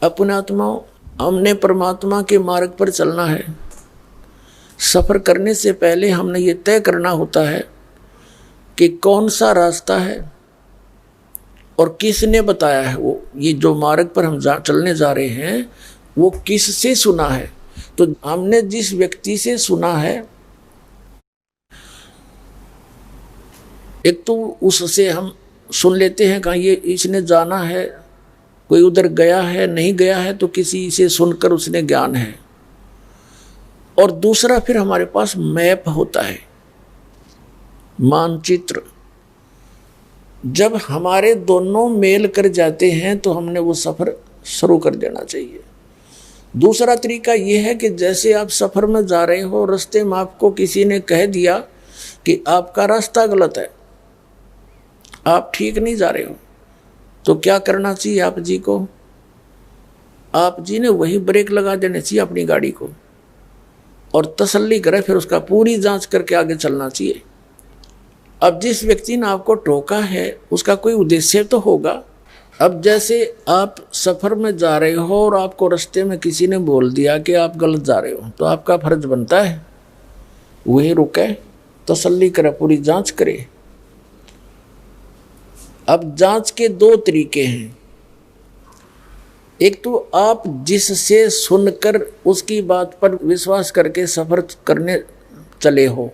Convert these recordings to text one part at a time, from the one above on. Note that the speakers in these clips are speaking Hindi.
अपने आत्माओं, हमने परमात्मा के मार्ग पर चलना है। सफर करने से पहले हमने ये तय करना होता है कि कौन सा रास्ता है और किसने बताया है। वो ये जो मार्ग पर हम चलने जा रहे हैं वो किससे सुना है। तो हमने जिस व्यक्ति से सुना है, एक तो उससे हम सुन लेते हैं कहाँ ये इसने जाना है, कोई उधर गया है नहीं गया है, तो किसी से सुनकर उसने ज्ञान है। और दूसरा फिर हमारे पास मैप होता है, मानचित्र। जब हमारे दोनों मेल कर जाते हैं तो हमने वो सफ़र शुरू कर देना चाहिए। दूसरा तरीका ये है कि जैसे आप सफ़र में जा रहे हो, रास्ते में आपको किसी ने कह दिया कि आपका रास्ता गलत है, आप ठीक नहीं जा रहे हो, तो क्या करना चाहिए आप जी को? आप जी ने वही ब्रेक लगा देने चाहिए अपनी गाड़ी को और तसल्ली करे, फिर उसका पूरी जांच करके आगे चलना चाहिए। अब जिस व्यक्ति ने आपको टोका है उसका कोई उद्देश्य तो होगा। अब जैसे आप सफ़र में जा रहे हो और आपको रास्ते में किसी ने बोल दिया कि आप गलत जा रहे हो, तो आपका फर्ज बनता है वही रुके, तसल्ली करे, पूरी जांच करे। अब जांच के दो तरीके हैं। एक तो आप जिससे सुनकर उसकी बात पर विश्वास करके सफ़र करने चले हो,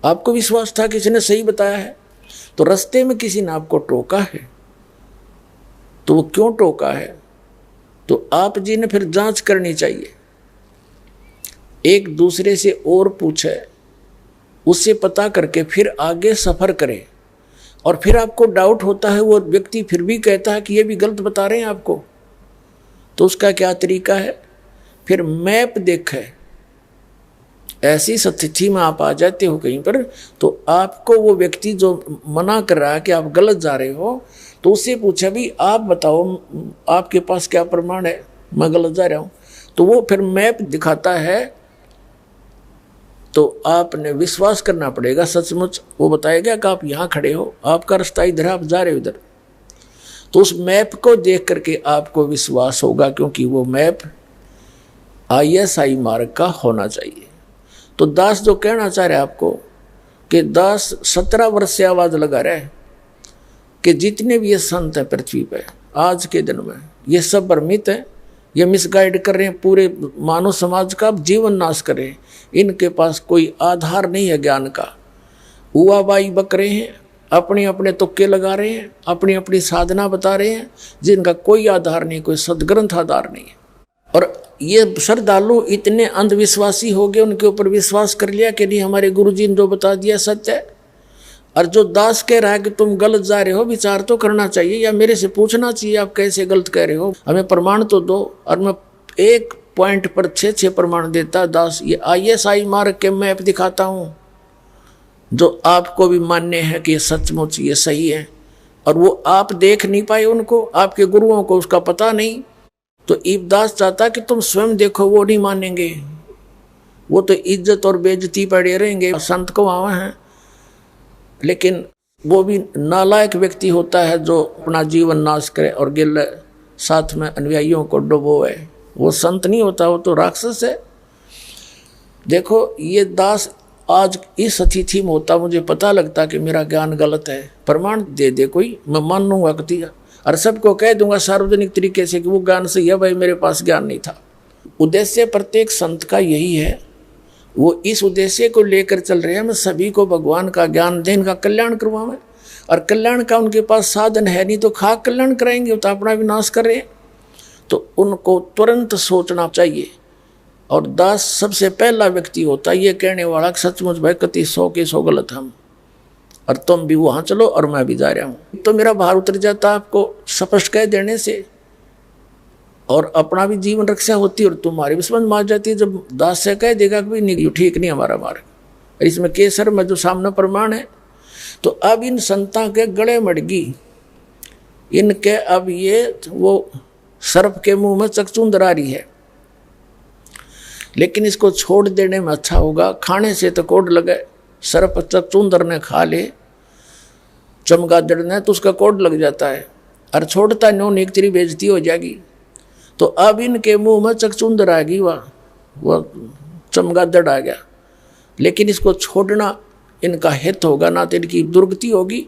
आपको विश्वास था किसी ने सही बताया है, तो रास्ते में किसी ने आपको टोका है, तो वो क्यों टोका है, तो आप जी ने फिर जांच करनी चाहिए। एक दूसरे से और पूछे, उससे पता करके फिर आगे सफ़र करें। और फिर आपको डाउट होता है, वो व्यक्ति फिर भी कहता है कि ये भी गलत बता रहे हैं आपको, तो उसका क्या तरीका है? फिर मैप देखे। ऐसी स्थिति में आप आ जाते हो कहीं पर, तो आपको वो व्यक्ति जो मना कर रहा है कि आप गलत जा रहे हो, तो उससे पूछा भी आप बताओ आपके पास क्या प्रमाण है मैं गलत जा रहा हूँ, तो वो फिर मैप दिखाता है। तो आपने विश्वास करना पड़ेगा, सचमुच वो बताएगा कि आप यहाँ खड़े हो, आपका रास्ता इधर है, आप जा रहे हो इधर। तो उस मैप को देख करके आपको विश्वास होगा, क्योंकि वो मैप ISI मार्ग का होना चाहिए। तो दास जो कहना चाह रहे हैं आपको कि दास 17 वर्ष से आवाज़ लगा रहे हैं कि जितने भी ये संत हैं पृथ्वी पे आज के दिन में, ये सब भ्रमित हैं, ये मिसगाइड कर रहे हैं, पूरे मानव समाज का जीवन नाश कर रहे हैं। इनके पास कोई आधार नहीं है ज्ञान का, हुआबाई बक रहे हैं, अपने अपने तुक्के लगा रहे हैं, अपनी अपनी साधना बता रहे हैं, जिनका कोई आधार नहीं, कोई सदग्रंथ आधार नहीं है। और ये श्रद्धालु इतने अंधविश्वासी हो गए, उनके ऊपर विश्वास कर लिया कि नहीं हमारे गुरुजी ने जो बता दिया सत्य है। और जो दास कह रहा है कि तुम गलत जा रहे हो, विचार तो करना चाहिए या मेरे से पूछना चाहिए आप कैसे गलत कह रहे हो, हमें प्रमाण तो दो। और मैं एक पॉइंट पर 6 प्रमाण देता दास, ये ISI मार्ग के मैप दिखाता हूँ जो आपको भी मान्य है कि ये सचमुच ये सही है। और वो आप देख नहीं पाए उनको, आपके गुरुओं को उसका पता नहीं। तो ईबदास चाहता कि तुम स्वयं देखो, वो नहीं मानेंगे, वो तो इज्जत और बेइज्जती पड़े रहेंगे, संत को वहाँ हैं। लेकिन वो भी नालायक व्यक्ति होता है जो अपना जीवन नाश करे और गिल साथ में अनुयायियों को डुबोए, वो संत नहीं होता, वो तो राक्षस है। देखो ये दास आज इस स्थिति में होता, मुझे पता लगता कि मेरा ज्ञान गलत है, प्रमाण दे दे कोई, मैं मान लूँगा कति, और सबको कह दूंगा सार्वजनिक तरीके से कि वो ज्ञान सही है, भाई मेरे पास ज्ञान नहीं था। उद्देश्य प्रत्येक संत का यही है, वो इस उद्देश्य को लेकर चल रहे हैं, मैं सभी को भगवान का ज्ञान दें, इनका कल्याण करवाएं। और कल्याण का उनके पास साधन है नहीं, तो खाक कल्याण कराएंगे, तो अपना विनाश कर रहे हैं। तो उनको तुरंत सोचना चाहिए। और दास सबसे पहला व्यक्ति होता है ये कहने वाला कि सचमुच भाई कति 100 के 100 गलत हम, और तुम भी वहाँ चलो और मैं भी जा रहा हूँ। तो मेरा भार उतर जाता आपको स्पष्ट कह देने से, और अपना भी जीवन रक्षा होती है और तुम्हारी भी समझ मार जाती है। जब दास से कह देगा कि नहीं ठीक नहीं हमारा मार्ग, इसमें केसर में जो सामने प्रमाण है। तो अब इन संतां के गड़े मड़गी, इनके अब ये वो सर्प के मुंह में चकचूंदर आ रही है, लेकिन इसको छोड़ देने में अच्छा होगा। खाने से तो कोड लगे, सर्प चकचूंदर ने खा ले, चमगादड़ ने, तो उसका कोड लग जाता है, और छोड़ता नो एक तेरी बेइज्जती हो जाएगी। तो अब इनके मुंह में चकचुंदर आ गई, वह चमगादड़ आ गया। लेकिन इसको छोड़ना इनका हित होगा, ना तो इनकी दुर्गति होगी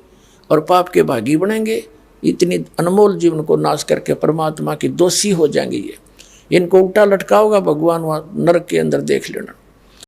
और पाप के भागी बनेंगे। इतनी अनमोल जीवन को नाश करके परमात्मा की दोषी हो जाएंगे ये। इनको उल्टा लटका होगा भगवान, वहाँ नरक के अंदर देख लेना।